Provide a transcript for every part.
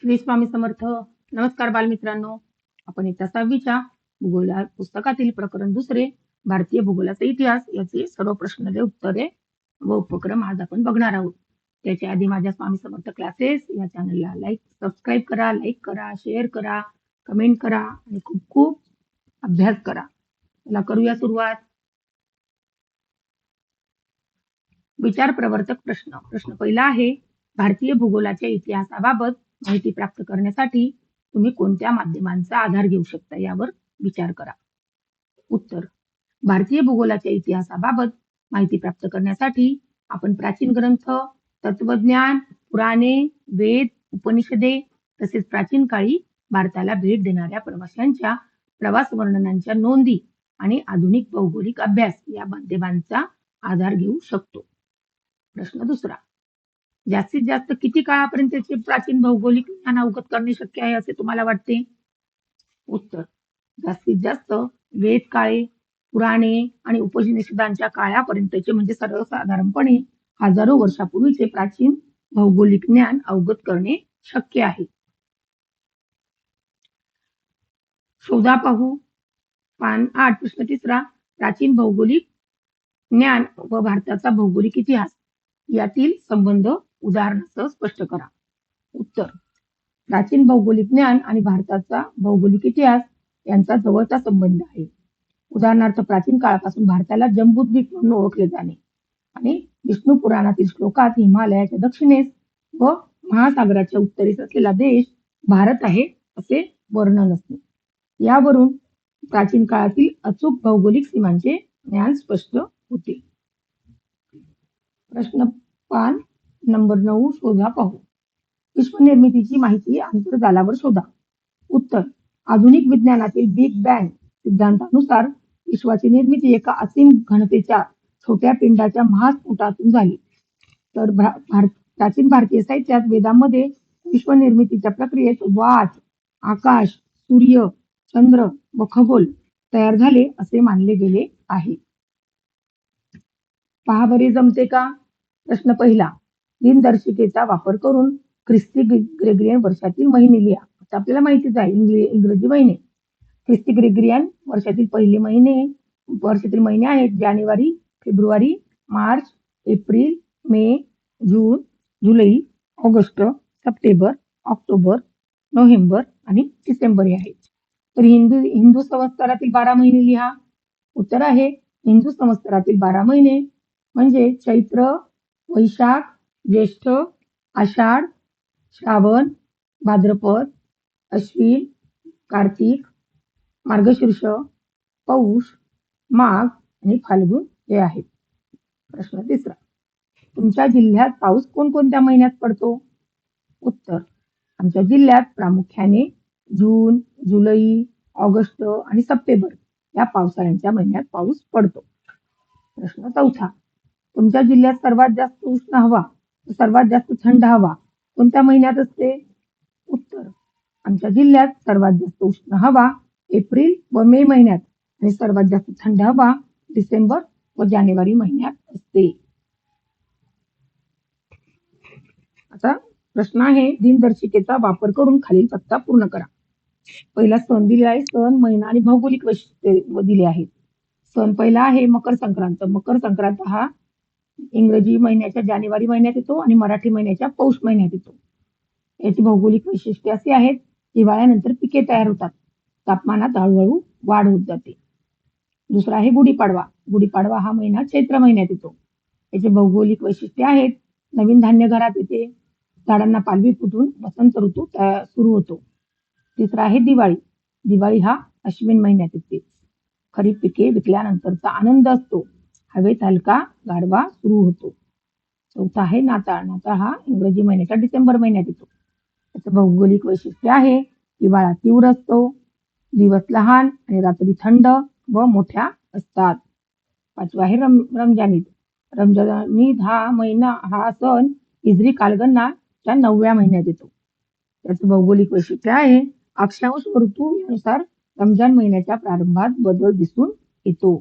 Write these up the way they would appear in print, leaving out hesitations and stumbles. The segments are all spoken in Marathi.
श्री स्वामी समर्थ. नमस्कार बालमित्रांनो. आपण इयत्ता 6वीच्या भूगोल पुस्तकातील प्रकरण 2 भारतीय भूगोलाचा इतिहास याचे सर्व प्रश्नांचे उत्तरे व उपक्रम आज आपण बघणार आहोत. त्याच्या आधी माझ्या स्वामी समर्थ क्लासेस या चॅनलला सबस्क्राईब करा, लाईक करा, शेअर करा, कमेंट करा आणि खूप खूप अभ्यास करा. चला करूया सुरुवात. विचार प्रवर्तक प्रश्न पहिला आहे, भारतीय भूगोलाच्या इतिहासाबाबत माहिती प्राप्त करण्यासाठी तुम्ही कोणत्या माध्यमांचा आधार घेऊ शकता यावर विचार करा. उत्तर, भारतीय भूगोलाच्या इतिहासाबाबत माहिती प्राप्त करण्यासाठी आपण प्राचीन ग्रंथ, तत्वज्ञान, पुराणे, वेद, उपनिषदे तसेच प्राचीन काळी भारताला भेट देणाऱ्या प्रवाशांच्या प्रवास वर्णनांच्या नोंदी आणि आधुनिक भौगोलिक अभ्यास या माध्यमांचा आधार घेऊ शकतो. प्रश्न दुसरा, जास्तीत जास्त किती काळापर्यंतचे प्राचीन भौगोलिक ज्ञान अवगत करणे शक्य आहे असे तुम्हाला वाटते? उत्तर, जास्तीत जास्त वेद काळे, पुराणे आणि उपनिषदांच्या काळापर्यंतचे म्हणजे सर्वसाधारणपणे हजारो वर्षापूर्वीचे प्राचीन भौगोलिक ज्ञान अवगत करणे शक्य आहे. शोधा पाहू. पान 8 प्रश्न तिसरा, प्राचीन भौगोलिक ज्ञान व भारताचा भौगोलिक इतिहास यातील संबंध उदाहरणासह स्पष्ट करा. उत्तर, प्राचीन भौगोलिक ज्ञान आणि भारताचा भौगोलिक इतिहास यांचा जवळचा संबंध आहे. उदाहरणार्थ, प्राचीन काळापासून भारताला जम्बूद्वीप म्हणून ओळखले जाणे आणि विष्णू पुराणातील श्लोकात हिमालयाच्या दक्षिणेस व महासागराच्या उत्तरेस असलेला देश भारत आहे असे वर्णन असते. यावरून प्राचीन काळातील अचूक भौगोलिक सीमांचे ज्ञान स्पष्ट होते. प्रश्न पान नंबर 9 शोधा पाहू. विश्वनिर्मितीची माहिती आंतरजालावर शोधा. उत्तर, आधुनिक विज्ञानातील बिग बँग सिद्धांतानुसार विश्वाची निर्मिती एका असीम घनतेच्या छोट्या पिंडाच्या महास्फोटातून झाली. तर प्राचीन भारतीय साहित्यात वेदांमध्ये विश्वनिर्मितीच्या प्रक्रियेत वात, आकाश, सूर्य, चंद्र व खगोल तयार झाले असे मानले गेले आहे. पहा बरे जमते का? प्रश्न पहिला, दिनदर्शिकेचा वापर करून ख्रिस्ती ग्रेगरियन वर्षातील महिने लिहा. आता आपल्याला माहितीच आहे इंग्रजी महिने. ख्रिस्ती ग्रेगरियन वर्षातील वर्षातील महिने आहेत जानेवारी, फेब्रुवारी, मार्च, एप्रिल, मे, जून, जुलै, ऑगस्ट, सप्टेंबर, ऑक्टोबर, नोव्हेंबर आणि डिसेंबर हे आहेत. तर हिंदू संवत्सरातील 12 महिने लिहा. उत्तर आहे, हिंदू संवत्सरातील 12 महिने म्हणजे चैत्र, वैशाख, ज्येष्ठ, आषाढ, श्रावण, भाद्रपद, अश्विन, कार्तिक, मार्गशीर्ष, पौष, माघ आणि फाल्गुन हे आहेत. प्रश्न तिसरा, तुमच्या जिल्ह्यात पाऊस कोणकोणत्या महिन्यात पडतो? उत्तर, आमच्या जिल्ह्यात प्रामुख्याने जून, जुलै, ऑगस्ट आणि सप्टेंबर या पावसाळ्याच्या महिन्यात पाऊस पडतो. प्रश्न चौथा, तुमच्या जिल्ह्यात सर्वात जास्त उष्ण हवा व सर्वात जास्त थंड हवा कोणत्या महिन्यात असते? उत्तर, आमच्या जिल्ह्यात सर्वात जास्त उष्ण हवा एप्रिल व मे महिन्यात आणि सर्वात जास्त थंड हवा डिसेंबर व जानेवारी महिन्यात असते. आता प्रश्न आहे, दिनदर्शिकेचा वापर करून खालील तक्ता पूर्ण करा. पहिला सण दिले आहे. सण, महिना आणि भौगोलिक वैशिष्ट्ये दिले आहेत. सण पहिला आहे मकर संक्रांत. मकर संक्रांत हा इंग्रजी महिन्याच्या जानेवारी महिन्यात येतो आणि मराठी महिन्याच्या पौष महिन्यात येतो. याची भौगोलिक वैशिष्ट्ये अशी आहेत, हिवाळ्यानंतर पिके तयार होतात, तापमानात हळूहळू वाढ होत जाते. दुसरा आहे गुढीपाडवा. गुढीपाडवा हा महिना चैत्र महिन्यात येतो. याचे भौगोलिक वैशिष्ट्ये आहेत, नवीन धान्य घरात येते, झाडांना पालवी फुटून वसंत ऋतू सुरू होतो. तिसरा आहे दिवाळी. दिवाळी हा अश्विन महिन्यात येते. खरीप पिके विकल्यानंतरचा आनंद असतो, हवेत हलका गारवा सुरू होतो. चौथा आहे नाताळ. नाताळ हा इंग्रजी महिन्याच्या डिसेंबर महिन्यात येतो. त्याचं भौगोलिक वैशिष्ट्य आहे, हिवाळा तीव्र असतो, दिवस लहान आणि रात्री थंड व मोठ्या असतात. पाचवा आहे रमजान ईद. रमजान ईद हा सण हिजरी कालगणनाच्या 9व्या महिन्यात येतो. त्याचं भौगोलिक वैशिष्ट्य आहे, अक्षांश व ऋतूनुसार रमजान महिन्याच्या प्रारंभात बदल दिसून येतो.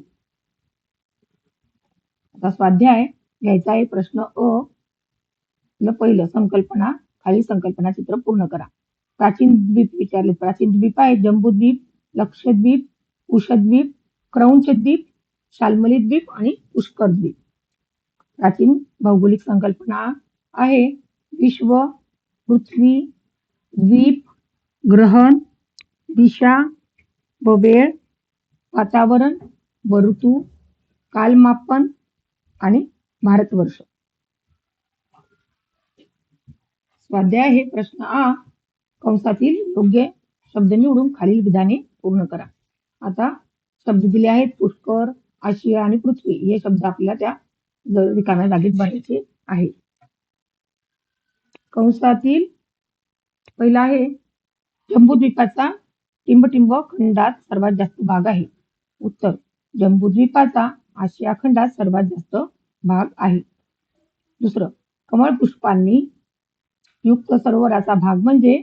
आता स्वाध्याय घ्यायचा आहे. प्रश्न अ, पहिलं संकल्पना, खाली संकल्पना चित्र पूर्ण करा. प्राचीन द्वीप विचारले. प्राचीन द्वीप आहे जम्बूद्वीप, लक्षद्वीप, कुशद्वीप, क्रौंच द्वीप, शाल्मली द्वीप आणि पुष्कर द्वीप. प्राचीन भौगोलिक संकल्पना आहे विश्व, पृथ्वी, द्वीप, ग्रहण, दिशा व वेळ, वातावरण व ऋतू, कालमापन आणि भारतवर्ष. स्वाध्याय आहे प्रश्न आ कंसातील योग्य शब्द निवडून खालील विधाने पूर्ण करा. आता शब्द दिले आहेत पुष्कर, आशिया आणि पृथ्वी. हे शब्द आपल्याला त्या रिकाम्या जागेत भरायचे आहे. कंसातील पहिला आहे जम्बूद्वीपाचा टिंबटिंब खंडात सर्वात जास्त भाग आहे. उत्तर जम्बूद्वीपाचा आशिया खंडात सर्वात जास्त भाग आहे. दुसरं कमळ पुष्पांनी युक्त सरोवराचा भाग म्हणजे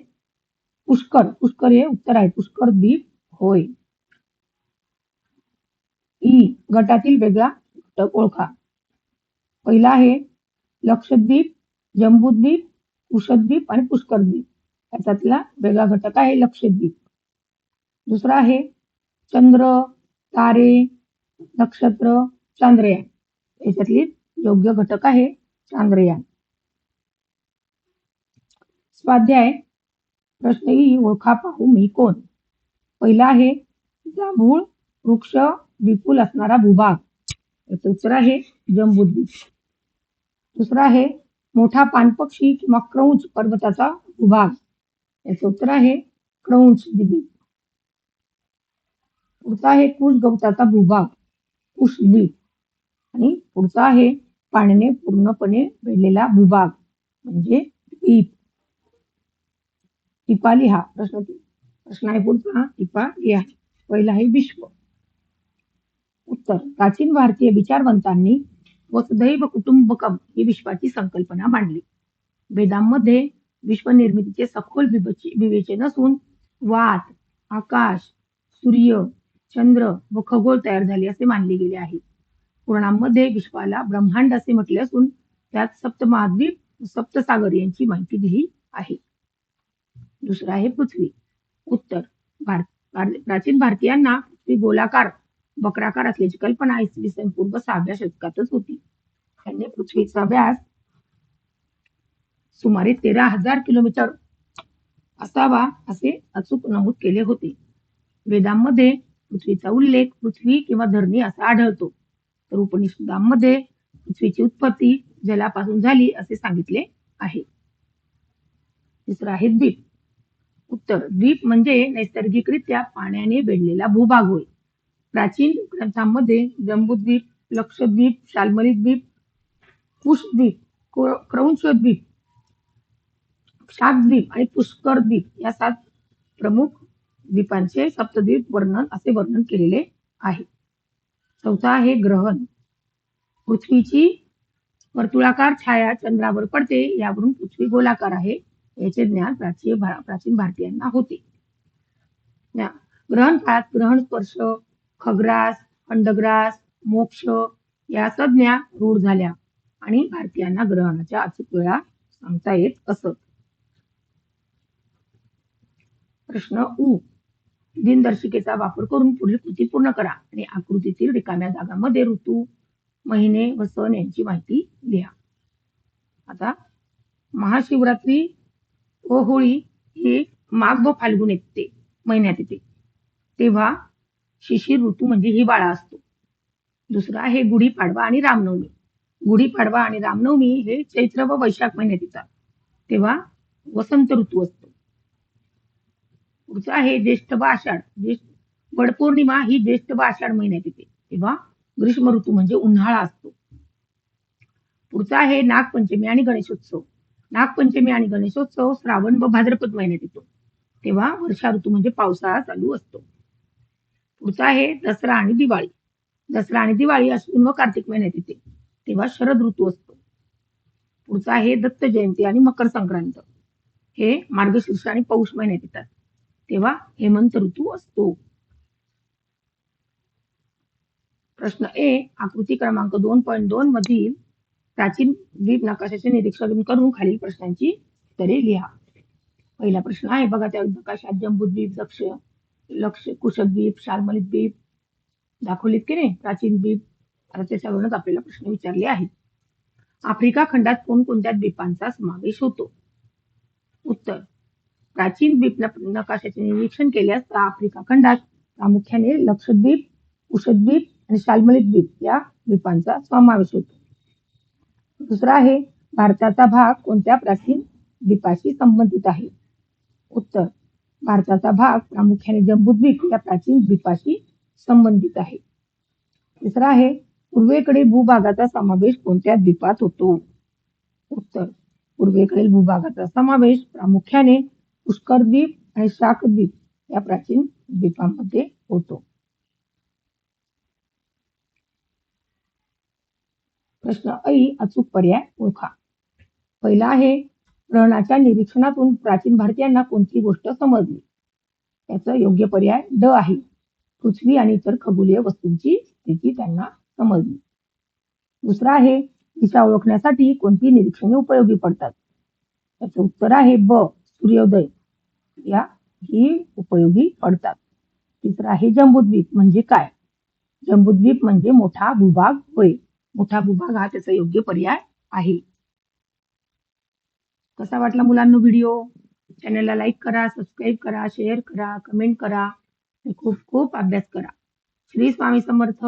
पुष्कर. पुष्कर हे उत्तर आहे. पुष्कर द्वीप होय. ई गटातील वेगळा घटक ओळखा. पहिला आहे लक्षद्वीप, जम्बूद्वीप, कुशद्वीप आणि पुष्कर द्वीप. याच्यातला वेगळा घटक आहे लक्षद्वीप. दुसरा आहे चंद्र, तारे, नक्षत्र, चांद्रयान. याच्यातली योग्य घटक आहे चांद्रयान. स्वाध्याय प्रश्न ई ओळखा पाहू मी कोण. पहिला आहे जांभूळ वृक्ष विपुल असणारा भूभाग. याचं उत्तर आहे जम्बूद्वीप. दुसरा आहे मोठा पाणपक्षी किंवा क्रौंच पर्वताचा भूभाग. याचं उत्तर आहे क्रौंच द्वीप. पुढचा आहे कुश गवताचा भूभाग, कुश द्वीप. आणि पुढचा आहे पाण्याने पूर्णपणे वेढलेला भूभाग म्हणजे द्वीप. टिपा लिहा. प्रश्न आहे पुढचा, टिपा लिहा. पहिला आहे विश्व. उत्तर प्राचीन भारतीय विचारवंतांनी वसुधैव कुटुंबकम ही विश्वाची संकल्पना मांडली. वेदांमध्ये विश्व निर्मितीचे सखोल विवेचन असून वात, आकाश, सूर्य, चंद्र व खगोल तयार झाले असे मानले गेले आहे. पुराणांमध्ये विश्वाला ब्रह्मांड असे म्हटले असून त्यात सप्तमहाद्वीप व सप्तसागर यांची माहिती दिली आहे. दुसरा आहे पृथ्वी. उत्तर प्राचीन भारतीयांना पृथ्वी गोलाकार वक्राकार असल्याची कल्पना इसवी सन पूर्व 6व्या शतकातच होती. त्यांनी पृथ्वीचा व्यास सुमारे 13,000 किलोमीटर असावा असे अचूक नमूद केले होते. वेदांमध्ये पृथ्वीचा उल्लेख पृथ्वी किंवा धरणी असा आढळतो. तर उपनिषदांमध्ये पृथ्वीची उत्पत्ती जलापासून झाली असे सांगितले आहे. तिसरा आहे द्वीप. उत्तर द्वीप म्हणजे नैसर्गिकरित्या पाण्याने वेढलेला भूभाग होय. प्राचीन ग्रंथांमध्ये जम्बूद्वीप, लक्षद्वीप, शाल्मली द्वीप, कुशद्वीप, क्रौंच द्वीप, शाकद्वीप आणि पुष्कर द्वीप या 7 प्रमुख द्वीपांचे सप्तद्वीप असे वर्णन केलेले आहे. चौथा आहे ग्रहण. पृथ्वीची वर्तुळाकार छाया चंद्रावर पडते, यावरून पृथ्वी गोलाकार आहे याचे ज्ञान प्राचीन भारतीयांना होते. ग्रहण काळात ग्रहण स्पर्श, खग्रास, अंडग्रास, मोक्ष या संज्ञा रूढ झाल्या आणि भारतीयांना ग्रहणाच्या अचूक वेळा सांगता येत असत. प्रश्न उ दिनदर्शिकेचा वापर करून पुढील कृती पूर्ण करा आणि आकृतीतील रिकाम्या जागांमध्ये ऋतू, महिने व सण यांची माहिती लिहा. आता महाशिवरात्री व होळी ही माघ व फाल्गुन महिन्यात येते, तेव्हा शिशिर ऋतू म्हणजे हिवाळा असतो. दुसरा आहे गुढीपाडवा आणि रामनवमी. गुढीपाडवा आणि रामनवमी हे चैत्र व वैशाख महिन्यात येतात, तेव्हा वसंत ऋतू असतो. पुढचा आहे ज्येष्ठ व आषाढ. वडपौर्णिमा ही ज्येष्ठ व आषाढ महिन्यात येते, तेव्हा ग्रीष्म ऋतू म्हणजे उन्हाळा असतो. पुढचा आहे नागपंचमी आणि गणेशोत्सव. नागपंचमी आणि गणेशोत्सव श्रावण व भाद्रपद महिन्यात येतो, तेव्हा वर्षा ऋतू म्हणजे पावसाळा चालू असतो. पुढचा आहे दसरा आणि दिवाळी. दसरा आणि दिवाळी अश्विन व कार्तिक महिन्यात येते, तेव्हा शरद ऋतू असतो. पुढचा आहे दत्त जयंती आणि मकर संक्रांत. हे मार्गशीर्ष आणि पौष महिन्यात येतात, तेव्हा हेमंत ऋतू असतो. प्रश्न ए आकृती क्रमांक 2.2 मधील प्राचीन द्वीप नकाशाचे निरीक्षण करून खालील प्रश्नांची उत्तरे लिहा. पहिला प्रश्न आहे बघा त्या नकाशात जम्बूद्वीप, लक्ष लक्ष कुशद्वीप, शाल्मली द्वीप दाखवलीत की नाही, प्राचीन द्वीप. आता त्याच्यावरूनच आपल्याला प्रश्न विचारले आहेत. आफ्रिका खंडात कोणकोणत्या द्वीपांचा समावेश होतो? उत्तर, प्राचीन द्वीप नकाशाचे निरीक्षण केल्यास आफ्रिका खंडात प्रामुख्याने लक्षद्वीप, कुशद्वीप आणि शाल्मली द्वीप या द्वीपांचा समावेश होतो. दुसरा आहे, भारताचा भाग कोणत्या प्राचीन द्वीपाशी संबंधित आहे? उत्तर, भारताचा भाग प्रामुख्याने जम्बूद्वीप या प्राचीन द्वीपाशी संबंधित आहे. तिसरा आहे, पूर्वेकडील भूभागाचा समावेश कोणत्या द्वीपात होतो? उत्तर, पूर्वेकडील भूभागाचा समावेश प्रामुख्याने पुष्कर द्वीप आणि शाक द्वीप या प्राचीन द्वीपांमध्ये होतो. प्रश्न ऐ, अचूक पर्याय ओळखा. पहिला आहे, ग्रहणाच्या निरीक्षणातून प्राचीन भारतीयांना कोणती गोष्ट समजली? त्याचं योग्य पर्याय ड आहे. पृथ्वी आणि इतर खगोलीय वस्तूंची स्थिती त्यांना समजली. दुसरा आहे, दिशा ओळखण्यासाठी कोणती निरीक्षणे उपयोगी पडतात? त्याचं उत्तर आहे ब, सूर्योदय या ही उपयोगी पडतात. तिसरा आहे, जम्बूद्वीप म्हणजे काय? जम्बूद्वीप म्हणजे मोठा भूभाग होय. मोठा भूभाग हा त्याचा योग्य पर्याय आहे. कसा वाटला मुलांनो व्हिडिओ? चॅनलला लाईक करा, सबस्क्राईब करा, शेअर करा, कमेंट करा आणि खूप खूप अभ्यास करा. श्री स्वामी समर्थ.